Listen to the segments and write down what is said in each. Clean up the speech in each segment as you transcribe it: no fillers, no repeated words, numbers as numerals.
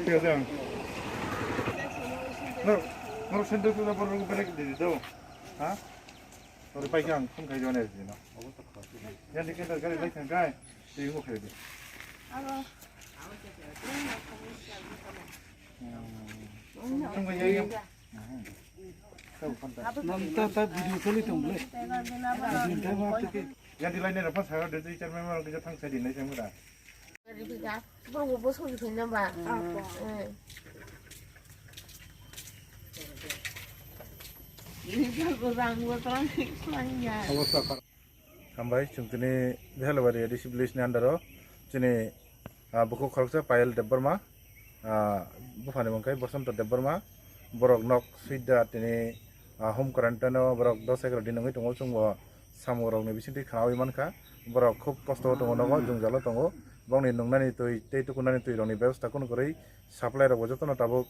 ঠিক আছে নর সেন্টার তো বড় রকম বেলে দিয়ে দাও হ্যাঁ তোর পাইকে আং ফোন খাই জনে দিন অবস্থা খারাপ জানি কেন গাড়ি লাইছেন গায় তুই মুখ খেয়ে দে তুমি যাই Nanta video kali tu boleh. Yang di lainnya dapat saya dari cara memang kerja tang saya di Indonesia muda. Dari tiga, baru bos lagi punya mbak. Ini kan kurang buat orang Islamnya. Awak tak. Kambai cungtini behal bari disiblis ni andaro. Cini buku kerja payel debarma. Bukan mungkin bosan tu debarma. Borok nok sida tini home quarantine borok 10 ekor dinangi tongo chungbo samorok ni bisinti khawi manka borok khub kosto tongo nogo jungjalo tongo bongni nungnani tui tei tukunani tui roni ব্যবস্থা কোন করেই supply ro jotono tabuk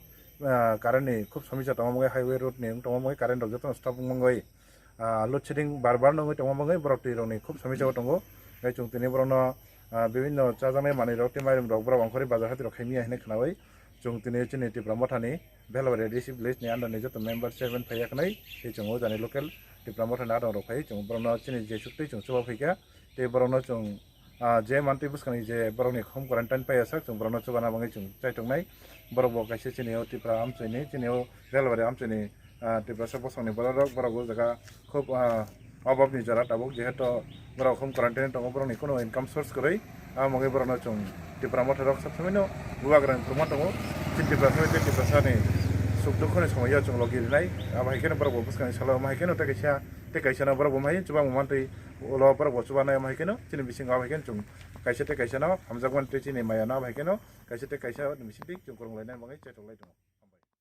current ni khub samisa tongmogai highway road ni tongmogai current rok jotono stop mongai load shedding barbar nongai tongmogai borok tui roni khub samisa tongo gai chungtini borokno bibinno chajanai mani rok timairum rok borok angkhori bazar hati rok khaimia hine khnawai chungtini chini tipra mothani belawari DC village ni andani joto member chairman phaiyaknai tei chungo jani local tipra mothani adong rok phai chung borokno chini je sukti chung chuba phaika tei borokno chung je manti buskani je borokni home quarantine paiyasak chung borokno chubana bangai chung chaitongnai borok bo kaisa chini tipra amchini chini belawari amchini tipra sabosangni borok borok jaga khub অভাবনি যারা tabuk jehetu borok home quarantine tongo borokni kono income source korei amogai borokno chung tipra mothorok sabsamino buwagrang promo tongo tipra sani sukdukhoni somoya chung logirinai abaikene borok bo buskani salo maikeno tekaisa na borok bo mai chuba mantui ulo borok bo chuba na maikeno chini bising abaikene chung kaisa na hamjakwan te chini maya na abaikeno kaisa te kaisa bising chung korong lainai mangai chetok lai tongo